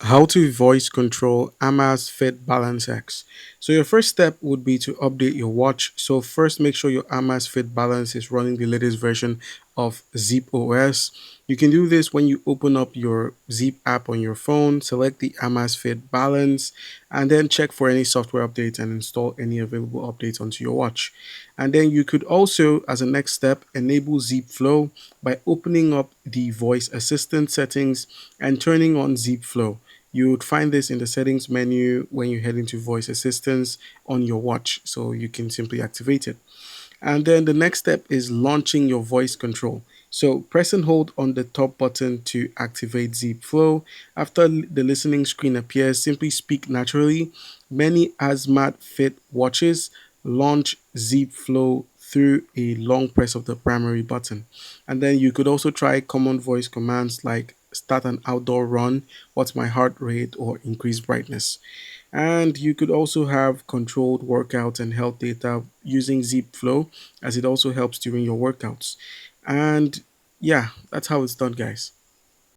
How to voice control Amazfit Balance X. So your first step would be to update your watch. So first make sure your Amazfit Balance is running the latest version of Zepp OS. You can do this when you open up your Zepp app on your phone, select the Amazfit Balance, and then check for any software updates and install any available updates onto your watch. And then you could also, as a next step, enable Zepp Flow by opening up the voice assistant settings and turning on Zepp Flow. You would find this in the settings menu when you head into voice assistance on your watch, so you can simply activate it. And then the next step is launching your voice control. So press and hold on the top button to activate Zeep Flow. After the listening screen appears, simply speak naturally. Many Asmat Fit watches launch Zeep Flow through a long press of the primary button. And then you could also try common voice commands like start an outdoor run, what's my heart rate, or increase brightness. And you could also have controlled workouts and health data using Zeep Flow, as it also helps during your workouts. And yeah, that's how it's done, guys.